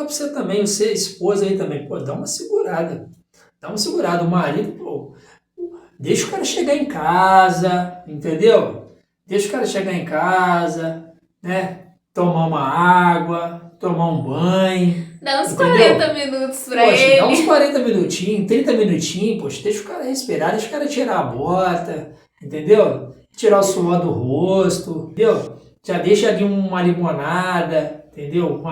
pra você também, você, esposa aí também, pô, dá uma segurada. Dá uma segurada. O marido, pô, deixa o cara chegar em casa, entendeu? Deixa o cara chegar em casa, né? Tomar uma água, tomar um banho, Dá uns entendeu? 40 minutos pra Poxa, dá uns ele. 40 minutinhos, 30 minutinhos, poxa, deixa o cara respirar, deixa o cara tirar a bota, entendeu? Tirar o suor do rosto, entendeu? Já deixa ali uma limonada, entendeu?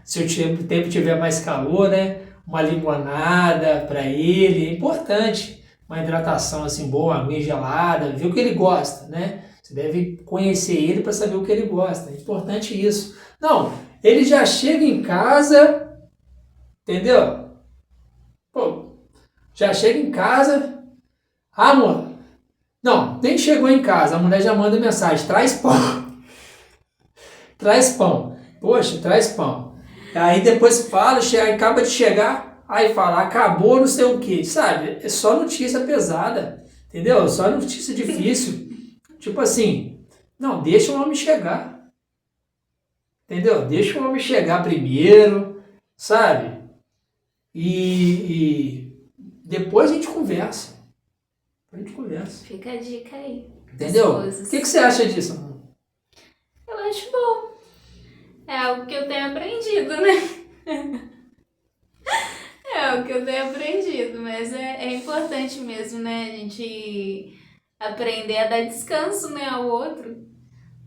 Se o tempo tiver mais calor, né? Uma limonada para ele, é importante. Uma hidratação assim boa, uma aguinha gelada, ver o que ele gosta, né? Você deve conhecer ele para saber o que ele gosta, é importante isso. Não, ele já chega em casa, entendeu? Pô, já chega em casa. Ah, amor. Não, nem chegou em casa. A mulher já manda mensagem: traz pão. Traz pão. Poxa, traz pão. Aí depois fala, acaba de chegar. Aí fala: acabou não sei o que. Sabe? É só notícia pesada. Entendeu? Só notícia difícil. Tipo assim: não, deixa o homem chegar. Entendeu? Deixa o homem chegar primeiro. Sabe? E depois a gente conversa. A gente conversa. Fica a dica aí, Entendeu? O esposas. que você acha disso, amor? Eu acho bom. É algo que eu tenho aprendido, né? É algo que eu tenho aprendido, mas é importante mesmo, né? A gente aprender a dar descanso, né, ao outro.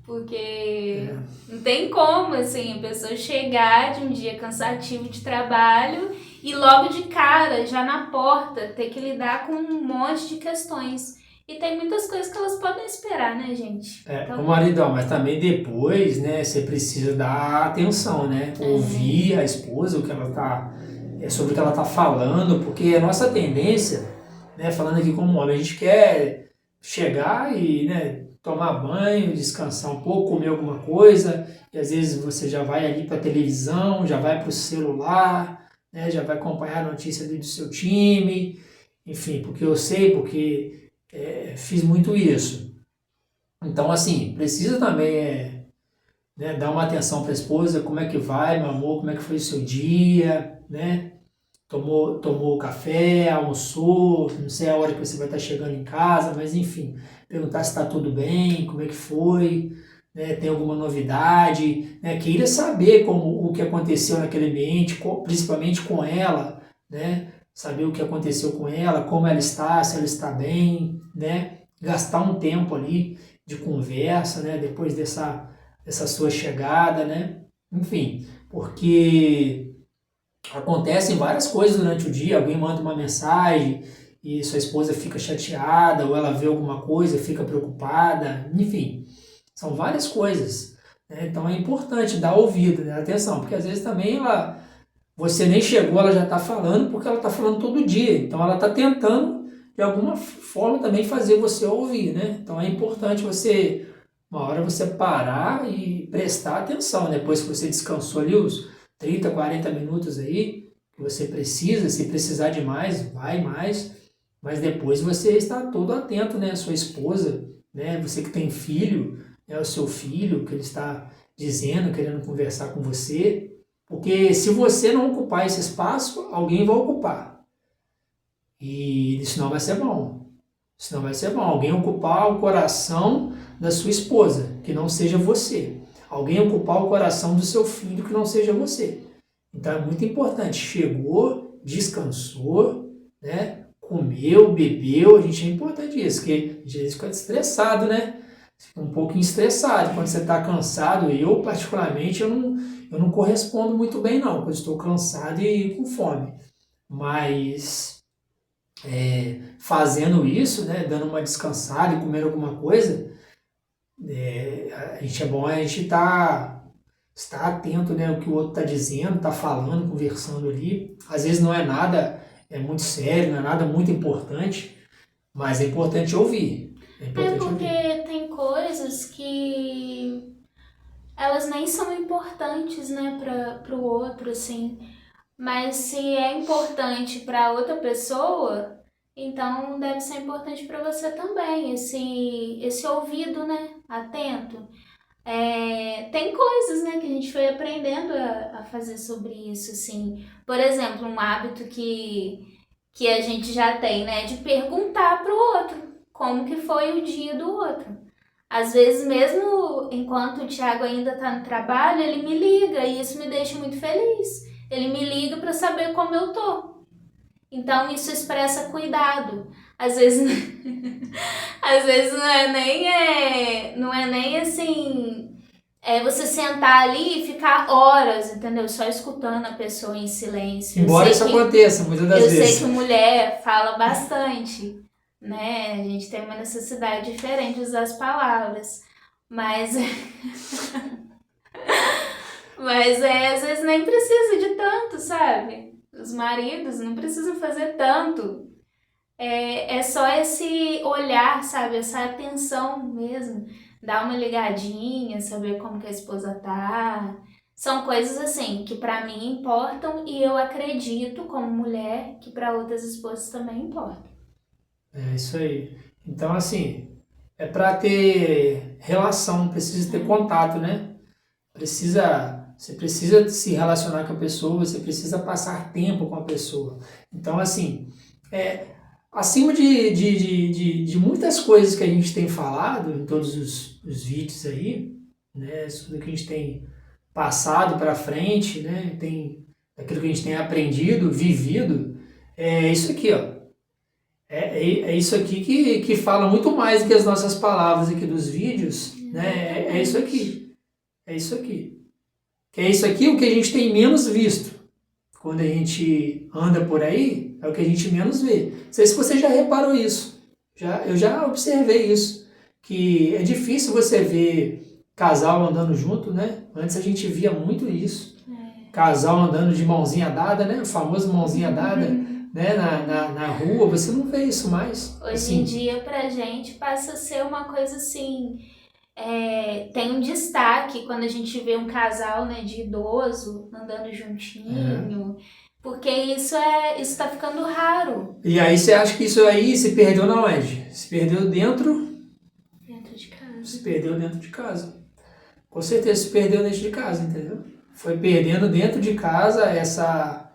Porque É. não tem como, assim, a pessoa chegar de um dia cansativo de trabalho e logo de cara, já na porta, ter que lidar com um monte de questões. E tem muitas coisas que elas podem esperar, né, gente? O Então, maridão, mas também depois, né, você precisa dar atenção, né? Ouvir a esposa, o que ela tá, sobre o que ela tá falando, porque a nossa tendência, né, falando aqui como homem, a gente quer chegar e, né, tomar banho, descansar um pouco, comer alguma coisa, e às vezes você já vai ali para televisão, já vai para o celular, né, já vai acompanhar a notícia ali do seu time, enfim, porque eu sei, porque fiz muito isso. Então, assim, precisa também né, dar uma atenção para a esposa, como é que vai, meu amor, como é que foi o seu dia, né? Tomou café, almoçou, não sei a hora que você vai estar chegando em casa, mas enfim, perguntar se está tudo bem, como é que foi, né, tem alguma novidade, né? Queira saber como o que aconteceu naquele ambiente, principalmente com ela, né? Saber o que aconteceu com ela, como ela está, se ela está bem, né? Gastar um tempo ali de conversa, né? Depois dessa sua chegada, né? Enfim, porque acontecem várias coisas durante o dia, alguém manda uma mensagem e sua esposa fica chateada, ou ela vê alguma coisa, fica preocupada, enfim, são várias coisas, né? Então é importante dar ouvido, né? Atenção, porque às vezes também você nem chegou, ela já está falando, porque ela está falando todo dia, então ela está tentando de alguma forma também fazer você ouvir, né? Então é importante uma hora você parar e prestar atenção, depois que você descansou ali os 30, 40 minutos aí, que você precisa, se precisar de mais, vai mais, mas depois você está todo atento, né? A sua esposa, né? Você que tem filho, né? O seu filho, que ele está dizendo, querendo conversar com você, porque se você não ocupar esse espaço, alguém vai ocupar. E isso não vai ser bom. Isso não vai ser bom. Alguém ocupar o coração da sua esposa, que não seja você. Alguém ocupar o coração do seu filho, que não seja você. Então é muito importante. Chegou, descansou, né? Comeu, bebeu. A gente é importante isso, porque a gente fica estressado, né? Fica um pouquinho estressado. Quando você está cansado, eu particularmente, eu não correspondo muito bem não, quando estou cansado e com fome. Mas fazendo isso, né, dando uma descansada e comendo alguma coisa, a gente é bom a gente estar atento, né, ao que o outro está dizendo, está falando, conversando ali. Às vezes não é nada muito sério, não é nada muito importante, mas é importante ouvir. É é importante porque ouvir. tem coisas que elas nem são importantes, né, para o outro, assim. Mas se é importante para outra pessoa, então deve ser importante para você também, esse ouvido, né, atento. Tem coisas, né, que a gente foi aprendendo a fazer sobre isso, assim. Por exemplo, um hábito que a gente já tem, né, de perguntar pro outro como que foi o dia do outro. Às vezes, mesmo enquanto o Thiago ainda tá no trabalho, ele me liga e isso me deixa muito feliz. Ele me liga para saber como eu tô. Então, isso expressa cuidado. Às vezes, às vezes não é nem assim, você sentar ali e ficar horas, entendeu? Só escutando a pessoa em silêncio. Embora isso aconteça muitas das vezes. Eu sei que mulher fala bastante, né? A gente tem uma necessidade diferente de usar as palavras. Mas às vezes nem precisa de tanto, sabe? Os maridos não precisam fazer tanto. É só esse olhar, sabe? Essa atenção mesmo. Dar uma ligadinha, saber como que a esposa tá. São coisas assim que pra mim importam e eu acredito, como mulher, que pra outras esposas também importam. É isso aí. Então, assim, é para ter relação, precisa ter contato, né? Você precisa se relacionar com a pessoa, você precisa passar tempo com a pessoa. Então, assim, acima de muitas coisas que a gente tem falado em todos os vídeos aí, né? Tudo que a gente tem passado para frente, né? Aquilo que a gente tem aprendido, vivido, é isso aqui, ó. É isso aqui que fala muito mais do que as nossas palavras aqui dos vídeos, né? É isso aqui. É isso aqui. Que é isso aqui o que a gente tem menos visto. Quando a gente anda por aí, é o que a gente menos vê. Não sei se você já reparou isso. Eu já observei isso. Que é difícil você ver casal andando junto, né? Antes a gente via muito isso. Casal andando de mãozinha dada, né? O famoso mãozinha dada. Né, na rua, você não vê isso mais. Hoje em dia, pra gente, passa a ser uma coisa assim, tem um destaque quando a gente vê um casal, né, de idoso andando juntinho, porque isso tá ficando raro. E aí você acha que isso aí se perdeu na onde? Se perdeu dentro de casa. Se perdeu dentro de casa. Com certeza se perdeu dentro de casa, entendeu? Foi perdendo dentro de casa essa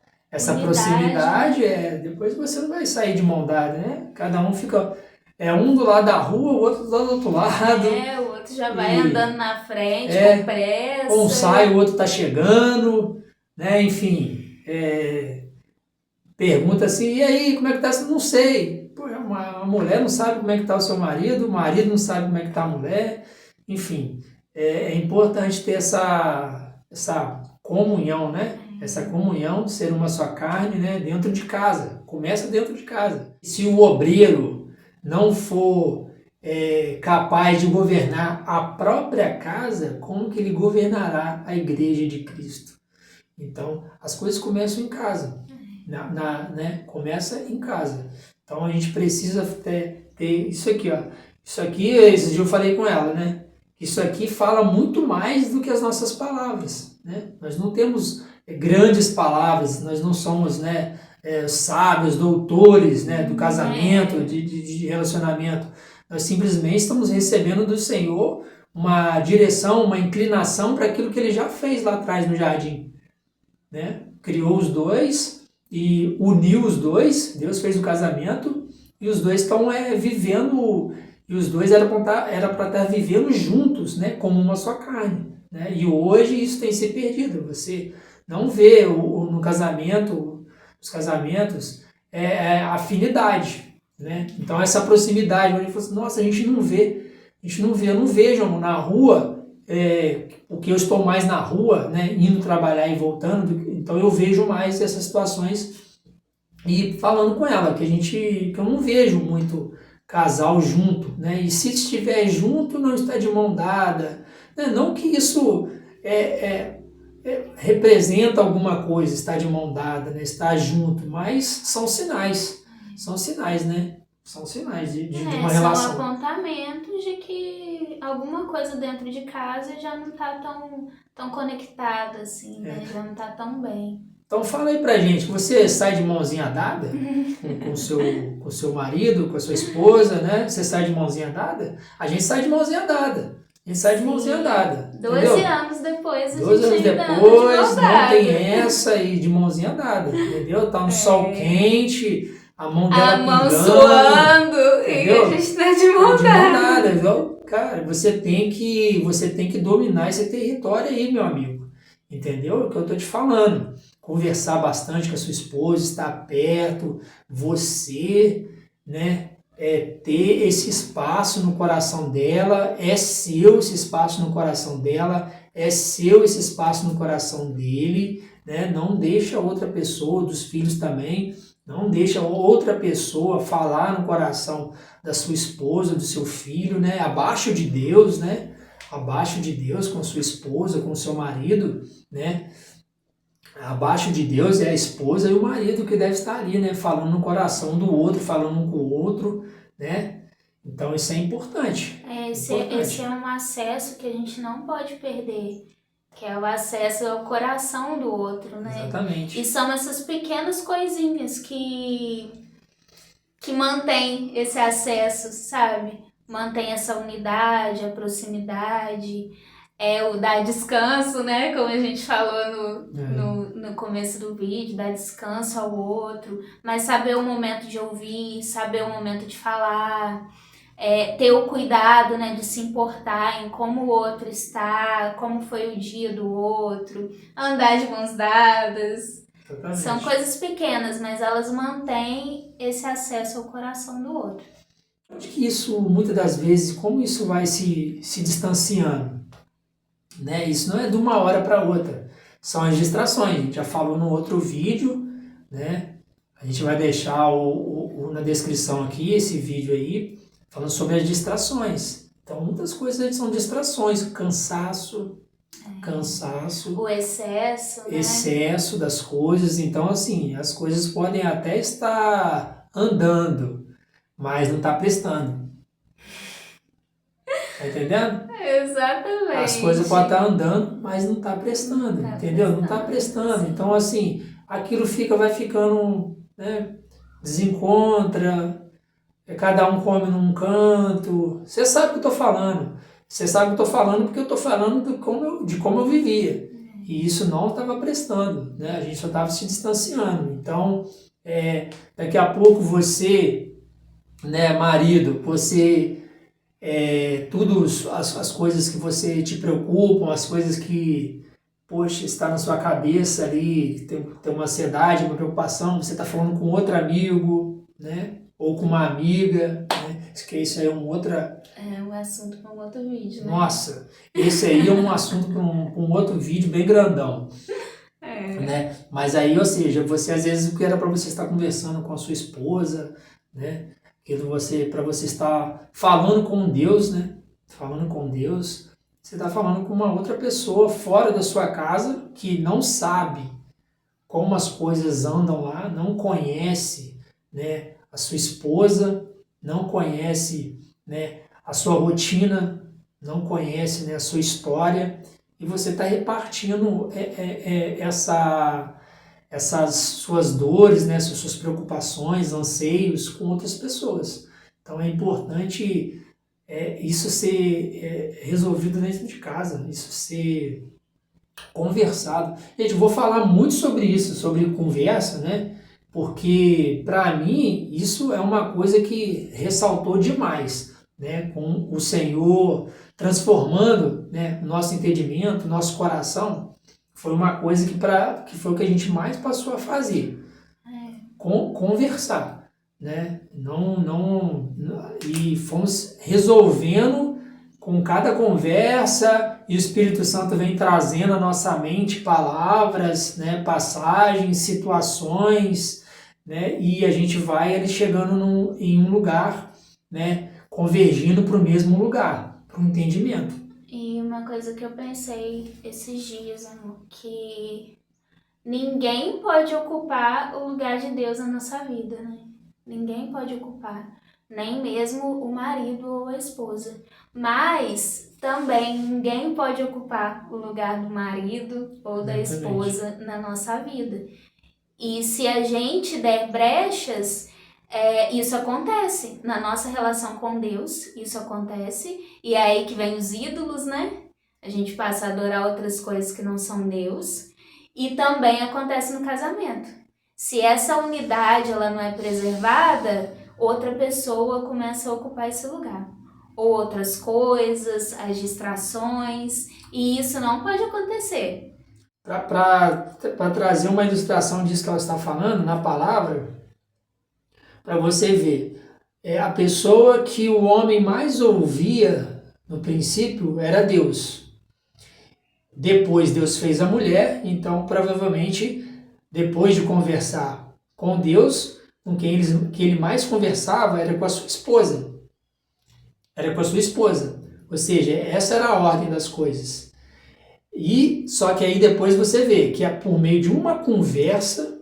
proximidade, depois você não vai sair de mão dada, né? Cada um fica, um do lado da rua, o outro do outro lado. O outro já vai andando na frente, com pressa. Um sai, o outro tá chegando, né? Enfim, pergunta assim, e aí, como é que tá? Não sei. Pô, uma mulher não sabe como é que tá o seu marido, o marido não sabe como é que tá a mulher. Enfim, é importante ter essa comunhão, né? Essa comunhão de ser uma só carne, né, dentro de casa. Começa dentro de casa. Se o obreiro não for capaz de governar a própria casa, como que ele governará a igreja de Cristo? Então, as coisas começam em casa. Né? Começa em casa. Então, a gente precisa ter isso aqui. Ó. Isso aqui, esse dia eu falei com ela, né? Isso aqui fala muito mais do que as nossas palavras. Né? Nós não temos grandes palavras, nós não somos, né, sábios, doutores, né, do casamento, de relacionamento. Nós simplesmente estamos recebendo do Senhor uma direção, uma inclinação para aquilo que Ele já fez lá atrás no jardim. Né? Criou os dois e uniu os dois, Deus fez o casamento e os dois estão vivendo, e os dois era para estar vivendo juntos, né, como uma só carne. Né? E hoje isso tem se perdido. Você não vê no casamento, os casamentos, afinidade, né? Então essa proximidade, onde você fala assim, nossa, a gente não vê, eu não vejo na rua, porque eu estou mais na rua, né, indo trabalhar e voltando, então eu vejo mais essas situações e falando com ela, que eu não vejo muito casal junto, né? E se estiver junto, não está de mão dada, né? Não que isso representa alguma coisa, estar de mão dada, né? Estar junto, mas são sinais, né? São sinais de uma relação. São apontamentos de que alguma coisa dentro de casa já não está tão conectada assim, né? Já não está tão bem. Então fala aí pra gente, você sai de mãozinha dada com o seu marido, com a sua esposa, né? Você sai de mãozinha dada? A gente sai de mãozinha dada. gente sai de mãozinha dada. 12 anos depois, 12 anos ainda depois, de não tem essa aí de mãozinha dada, entendeu? Tá no sol quente, a mão dela pingando, suando, entendeu? e a gente tá de mão De mão dada. dada, então, cara, você tem que dominar esse território aí, meu amigo, entendeu? É o que eu tô te falando. Conversar bastante com a sua esposa, estar perto, você, né? Ter esse espaço no coração dela, é seu esse espaço no coração dela, é seu esse espaço no coração dele, né? Não deixa outra pessoa, dos filhos também, não deixa outra pessoa falar no coração da sua esposa, do seu filho, né? Abaixo de Deus, né? Abaixo de Deus, com sua esposa, com seu marido, né? Abaixo de Deus é a esposa e o marido que deve estar ali, né? Falando no coração do outro, falando um com o outro, né? Então isso é importante. Esse é um acesso que a gente não pode perder, que é o acesso ao coração do outro, né? Exatamente. E são essas pequenas coisinhas que mantém esse acesso, sabe? Mantém essa unidade, a proximidade, o dar descanso, né? Como a gente falou no começo do vídeo, dar descanso ao outro, mas saber o momento de ouvir, saber o momento de falar, ter o cuidado, né, de se importar em como o outro está, como foi o dia do outro, andar de mãos dadas. Exatamente. São coisas pequenas, mas elas mantêm esse acesso ao coração do outro. Acho que isso, muitas das vezes, como isso vai se distanciando, né? Isso não é de uma hora para outra. São as distrações. A gente já falou no outro vídeo, né? A gente vai deixar na descrição aqui esse vídeo aí, falando sobre as distrações. Então, muitas coisas são distrações. Cansaço, o excesso, né? Excesso das coisas. Então, assim, as coisas podem até estar andando, mas não está prestando. Tá entendendo? Exatamente. As coisas podem estar andando, mas não está prestando, entendeu? Não está prestando. Então, assim, aquilo vai ficando, né? Desencontra, cada um come num canto. Você sabe o que eu estou falando. Você sabe o que eu estou falando porque eu estou falando de como eu vivia. E isso não estava prestando, né? A gente só estava se distanciando. Então, daqui a pouco você, né, marido, você... tudo as coisas que você te preocupam, as coisas que, poxa, está na sua cabeça ali, tem uma ansiedade, uma preocupação, você está falando com outro amigo, né? Ou com uma amiga, né? Isso aí é um assunto para um outro vídeo, né? Nossa, esse aí é um assunto para um outro vídeo bem grandão. Né? Mas aí, ou seja, você às vezes o que era para você estar conversando com a sua esposa, né? Para você estar falando com Deus, né? Falando com Deus, você está falando com uma outra pessoa fora da sua casa que não sabe como as coisas andam lá, não conhece, né, a sua esposa, não conhece, né, a sua rotina, não conhece, né, a sua história, e você está repartindo essas suas dores, né, essas suas preocupações, anseios com outras pessoas. Então é importante isso ser resolvido dentro de casa, isso ser conversado. Gente, eu vou falar muito sobre isso, sobre conversa, né? Porque para mim isso é uma coisa que ressaltou demais, né? Com o Senhor transformando, né, o nosso entendimento, nosso coração. Foi uma coisa que foi o que a gente mais passou a fazer. Conversar, né? E fomos resolvendo com cada conversa, e o Espírito Santo vem trazendo à nossa mente palavras, né, passagens, situações, né, e a gente vai ali chegando em um lugar, né, convergindo para o mesmo lugar, para o entendimento. E uma coisa que eu pensei esses dias, amor, que ninguém pode ocupar o lugar de Deus na nossa vida, né? Ninguém pode ocupar, nem mesmo o marido ou a esposa. Mas também ninguém pode ocupar o lugar do marido ou da esposa na nossa vida. E se a gente der brechas, Isso acontece na nossa relação com Deus, isso acontece, e é aí que vem os ídolos, né? A gente passa a adorar outras coisas que não são Deus, e também acontece no casamento. Se essa unidade ela não é preservada, outra pessoa começa a ocupar esse lugar. Ou outras coisas, as distrações, e isso não pode acontecer. Para trazer uma ilustração disso que ela está falando, na palavra, para você ver, a pessoa que o homem mais ouvia no princípio era Deus. Depois Deus fez a mulher, então provavelmente depois de conversar com Deus, com quem ele mais conversava era com a sua esposa. Era com a sua esposa. Ou seja, essa era a ordem das coisas. E só que aí depois você vê que é por meio de uma conversa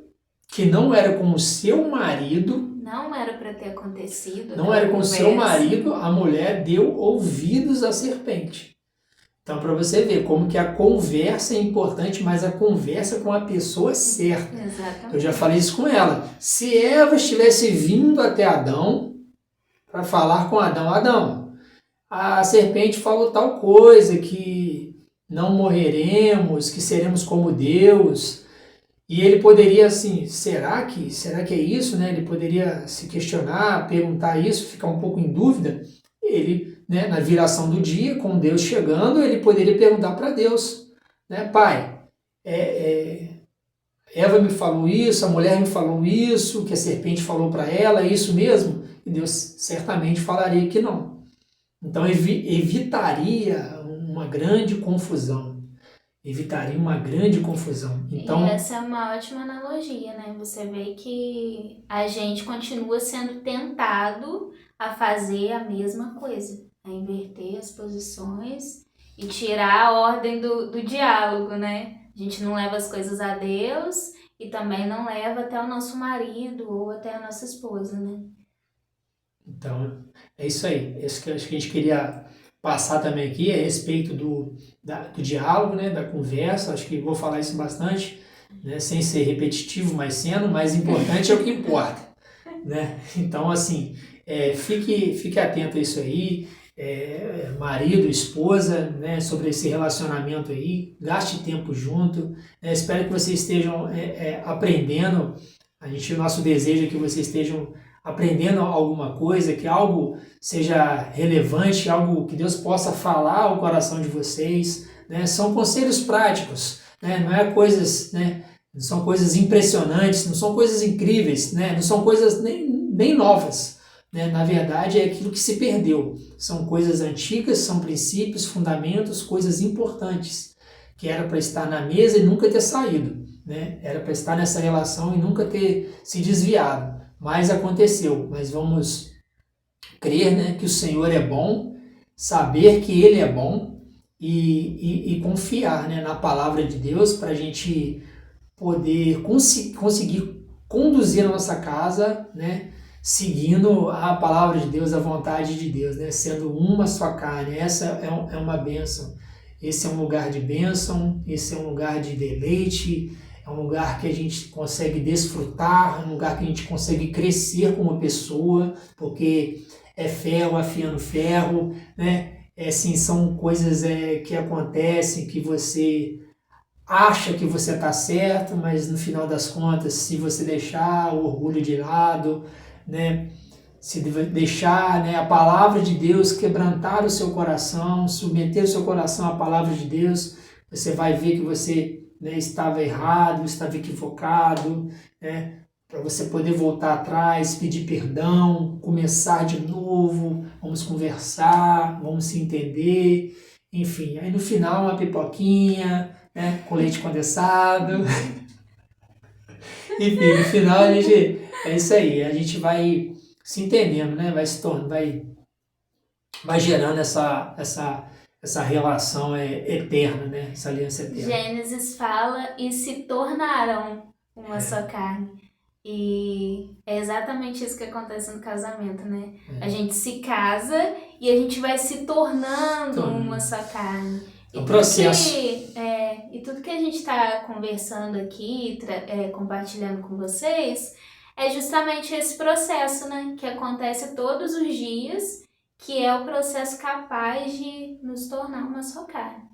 que não era com o seu marido, não era para ter acontecido. Não era com o seu marido, a mulher deu ouvidos à serpente. Então, para você ver como que a conversa é importante, mas a conversa com a pessoa certa. Exatamente. Eu já falei isso com ela. Se Eva estivesse vindo até Adão para falar com Adão, Adão, a serpente falou tal coisa, que não morreremos, que seremos como Deus. E ele poderia, assim, será que é isso, né? Ele poderia se questionar, perguntar isso, ficar um pouco em dúvida. Ele, né, na viração do dia, com Deus chegando, ele poderia perguntar para Deus, né? Pai, Eva me falou isso, a mulher me falou isso, que a serpente falou para ela, é isso mesmo? E Deus certamente falaria que não. Então evitaria uma grande confusão. Evitaria uma grande confusão. Então, e essa é uma ótima analogia, né? Você vê que a gente continua sendo tentado a fazer a mesma coisa, a inverter as posições e tirar a ordem do diálogo, né? A gente não leva as coisas a Deus e também não leva até o nosso marido ou até a nossa esposa, né? Então, é isso aí. Isso que eu acho que a gente queria passar também aqui a respeito do diálogo, né, da conversa. Acho que vou falar isso bastante, né, sem ser repetitivo, mas sendo, o mais importante é o que importa, né? Então, assim, fique atento a isso aí, marido, esposa, né, sobre esse relacionamento aí, gaste tempo junto, espero que vocês estejam aprendendo, o nosso desejo é que vocês estejam aprendendo alguma coisa, que algo seja relevante, algo que Deus possa falar ao coração de vocês, né? São conselhos práticos, né? Não é coisas, né? Não são coisas impressionantes, não são coisas incríveis, né? Não são coisas nem novas, né? Na verdade é aquilo que se perdeu, são coisas antigas, são princípios, fundamentos, coisas importantes, que era para estar na mesa e nunca ter saído, né? Era para estar nessa relação e nunca ter se desviado. Mas aconteceu, mas vamos crer, né, que o Senhor é bom, saber que Ele é bom e confiar, né, na palavra de Deus para a gente poder conseguir conduzir a nossa casa, né, seguindo a palavra de Deus, a vontade de Deus, né, sendo uma só carne. Essa é uma bênção. Esse é um lugar de bênção, esse é um lugar de deleite, é um lugar que a gente consegue desfrutar, é um lugar que a gente consegue crescer como pessoa, porque é ferro afiando ferro, né? Assim, são coisas que acontecem, que você acha que você está certo, mas no final das contas, se você deixar o orgulho de lado, né? Se deixar, né, a palavra de Deus quebrantar o seu coração, submeter o seu coração à palavra de Deus, você vai ver que você, né, estava errado, estava equivocado, né, para você poder voltar atrás, pedir perdão, começar de novo, vamos conversar, vamos se entender, enfim, aí no final uma pipoquinha, né, com leite condensado, enfim, no final a gente, é isso aí, a gente vai se entendendo, né, vai gerando essa relação eterna, né? Essa aliança eterna. Gênesis fala e se tornaram uma só carne. E é exatamente isso que acontece no casamento, né? A gente se casa e a gente vai se tornando uma só carne. É um processo. E tudo que a gente está conversando aqui, compartilhando com vocês, é justamente esse processo, né? Que acontece todos os dias, que é o processo capaz de nos tornar uma só carne.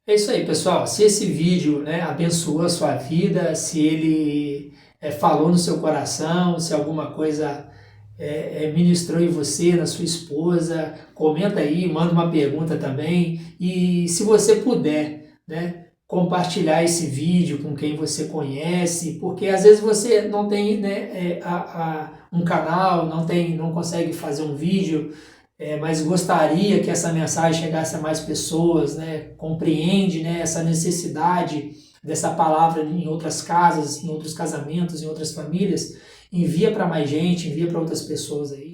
É isso aí, pessoal. Se esse vídeo, né, abençoou a sua vida, se ele falou no seu coração, se alguma coisa ministrou em você, na sua esposa, comenta aí, manda uma pergunta também. E se você puder, né, compartilhar esse vídeo com quem você conhece, porque às vezes você não tem, né, um canal, não consegue fazer um vídeo, mas gostaria que essa mensagem chegasse a mais pessoas, né? Compreende, né, essa necessidade dessa palavra em outras casas, em outros casamentos, em outras famílias. Envia para mais gente, envia para outras pessoas aí.